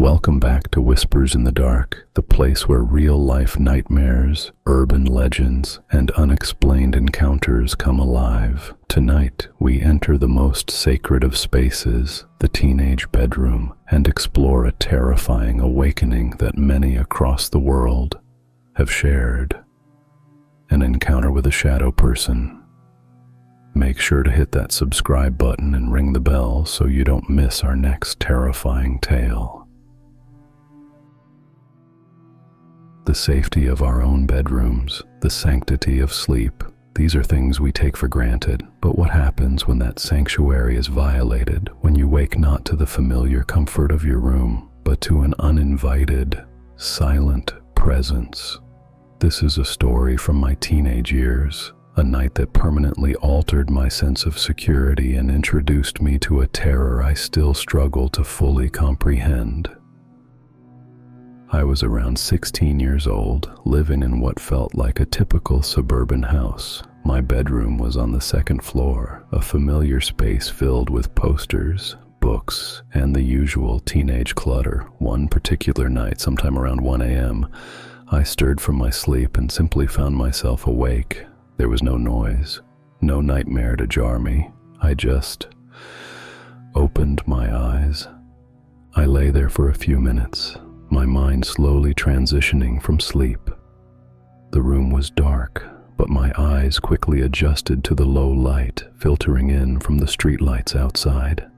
Welcome back to Whispers in the Dark, the place where real-life nightmares, urban legends, and unexplained encounters come alive. Tonight, we enter the most sacred of spaces, the teenage bedroom, and explore a terrifying awakening that many across the world have shared. An encounter with a shadow person. Make sure to hit that subscribe button and ring the bell so you don't miss our next terrifying tale. The safety of our own bedrooms, the sanctity of sleep, these are things we take for granted. But what happens when that sanctuary is violated, when you wake not to the familiar comfort of your room, but to an uninvited, silent presence? This is a story from my teenage years, a night that permanently altered my sense of security and introduced me to a terror I still struggle to fully comprehend. I was around 16 years old, living in what felt like a typical suburban house. My bedroom was on the second floor, a familiar space filled with posters, books, and the usual teenage clutter. One particular night, sometime around 1 a.m., I stirred from my sleep and simply found myself awake. There was no noise, no nightmare to jar me. I just opened my eyes. I lay there for a few minutes, my mind slowly transitioning from sleep. The room was dark, but my eyes quickly adjusted to the low light filtering in from the streetlights outside.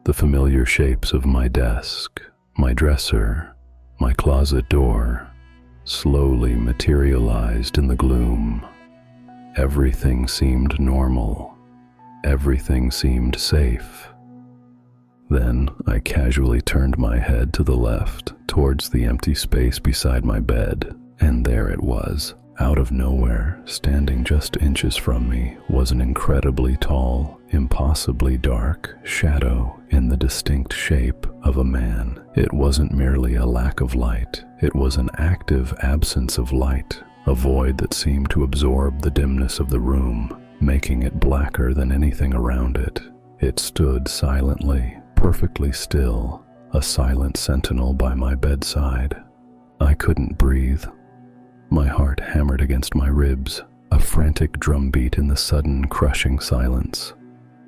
The familiar shapes of my desk, my dresser, my closet door slowly materialized in the gloom. Everything seemed normal. Everything seemed safe. Then I casually turned my head to the left, towards the empty space beside my bed, and there it was. Out of nowhere, standing just inches from me, was an incredibly tall, impossibly dark shadow in the distinct shape of a man. It wasn't merely a lack of light, it was an active absence of light, a void that seemed to absorb the dimness of the room, making it blacker than anything around it. It stood silently, perfectly still, a silent sentinel by my bedside. I couldn't breathe. My heart hammered against my ribs, a frantic drumbeat in the sudden, crushing silence.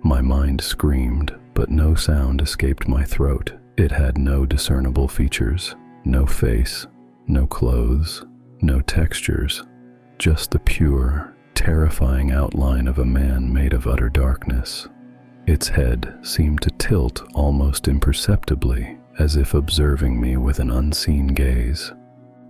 My mind screamed, but no sound escaped my throat. It had no discernible features, no face, no clothes, no textures, just the pure, terrifying outline of a man made of utter darkness. Its head seemed to tilt almost imperceptibly, as if observing me with an unseen gaze.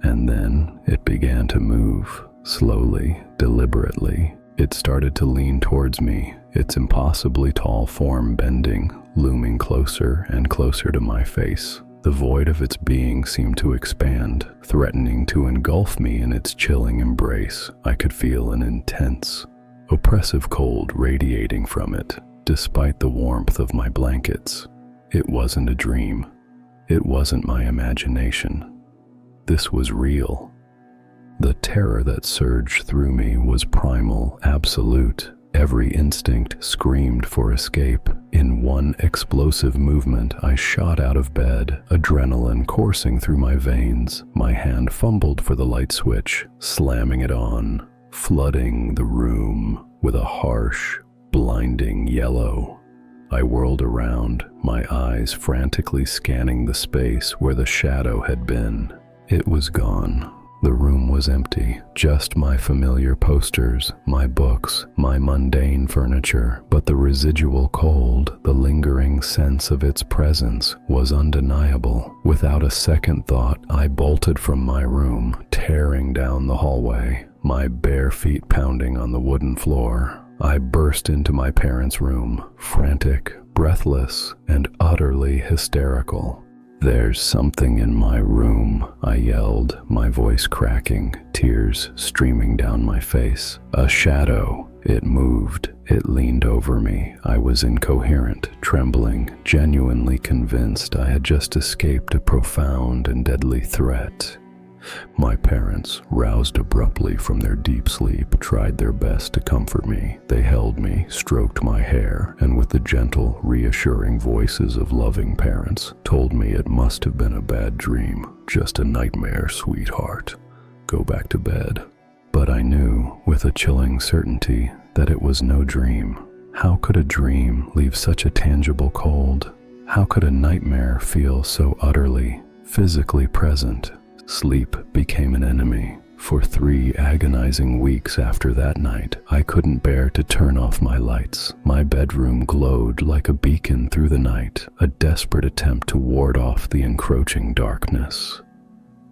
And then it began to move, slowly, deliberately. It started to lean towards me, its impossibly tall form bending, looming closer and closer to my face. The void of its being seemed to expand, threatening to engulf me in its chilling embrace. I could feel an intense, oppressive cold radiating from it, despite the warmth of my blankets. It wasn't a dream. It wasn't my imagination. This was real. The terror that surged through me was primal, absolute. Every instinct screamed for escape. In one explosive movement, I shot out of bed, adrenaline coursing through my veins. My hand fumbled for the light switch, slamming it on, flooding the room with a harsh, blinding yellow. I whirled around, my eyes frantically scanning the space where the shadow had been. It was gone. The room was empty, just my familiar posters, my books, my mundane furniture, but the residual cold, the lingering sense of its presence was undeniable. Without a second thought, I bolted from my room, tearing down the hallway, my bare feet pounding on the wooden floor. I burst into my parents' room, frantic, breathless, and utterly hysterical. "There's something in my room," I yelled, my voice cracking, tears streaming down my face. A shadow. It moved. It leaned over me. I was incoherent, trembling, genuinely convinced I had just escaped a profound and deadly threat. My parents, roused abruptly from their deep sleep, tried their best to comfort me. They held me, stroked my hair, and with the gentle, reassuring voices of loving parents, told me it must have been a bad dream, just a nightmare, sweetheart. Go back to bed. But I knew, with a chilling certainty, that it was no dream. How could a dream leave such a tangible cold? How could a nightmare feel so utterly, physically present? Sleep became an enemy. For 3 agonizing weeks after that night, I couldn't bear to turn off my lights. My bedroom glowed like a beacon through the night, a desperate attempt to ward off the encroaching darkness.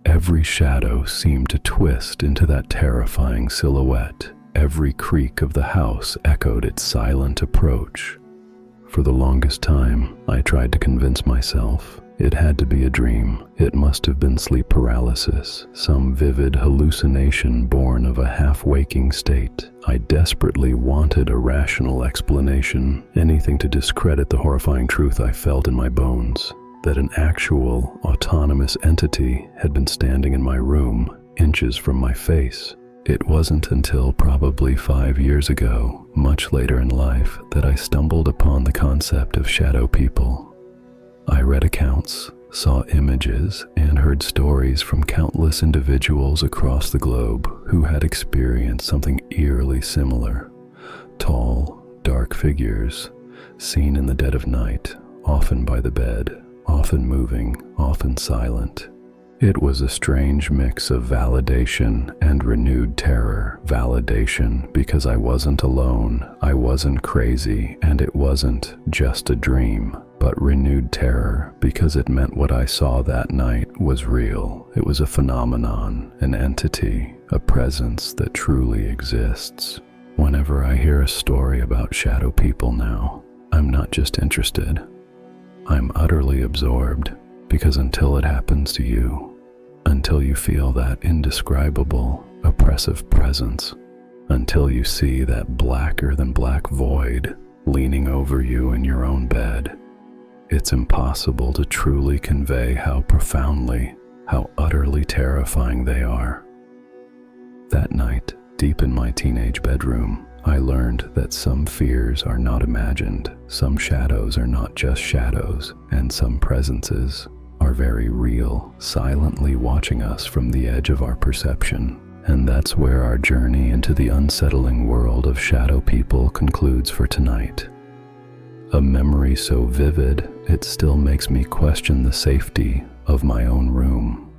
Every shadow seemed to twist into that terrifying silhouette. Every creak of the house echoed its silent approach. For the longest time, I tried to convince myself it had to be a dream. It must have been sleep paralysis, some vivid hallucination born of a half-waking state. I desperately wanted a rational explanation, anything to discredit the horrifying truth I felt in my bones, that an actual, autonomous entity had been standing in my room, inches from my face. It wasn't until probably 5 years ago, much later in life, that I stumbled upon the concept of shadow people. I read accounts, saw images, and heard stories from countless individuals across the globe who had experienced something eerily similar. Tall, dark figures, seen in the dead of night, often by the bed, often moving, often silent. It was a strange mix of validation and renewed terror. Validation because I wasn't alone, I wasn't crazy, and it wasn't just a dream. But renewed terror because it meant what I saw that night was real. It was a phenomenon, an entity, a presence that truly exists. Whenever I hear a story about shadow people now, I'm not just interested. I'm utterly absorbed. Because until it happens to you, until you feel that indescribable, oppressive presence, until you see that blacker than black void leaning over you in your own bed, it's impossible to truly convey how profoundly, how utterly terrifying they are. That night, deep in my teenage bedroom, I learned that some fears are not imagined, some shadows are not just shadows, and some presences are very real, silently watching us from the edge of our perception. And that's where our journey into the unsettling world of shadow people concludes for tonight. A memory so vivid, it still makes me question the safety of my own room.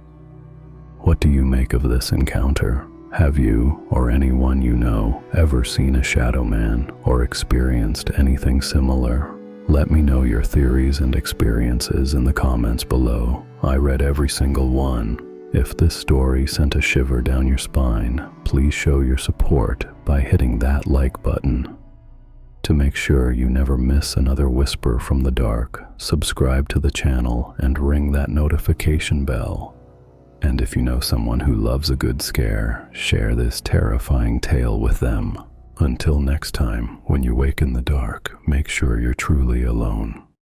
What do you make of this encounter? Have you, or anyone you know, ever seen a shadow man or experienced anything similar? Let me know your theories and experiences in the comments below. I read every single one. If this story sent a shiver down your spine, please show your support by hitting that like button. To make sure you never miss another whisper from the dark, subscribe to the channel and ring that notification bell. And if you know someone who loves a good scare, share this terrifying tale with them. Until next time, when you wake in the dark, make sure you're truly alone.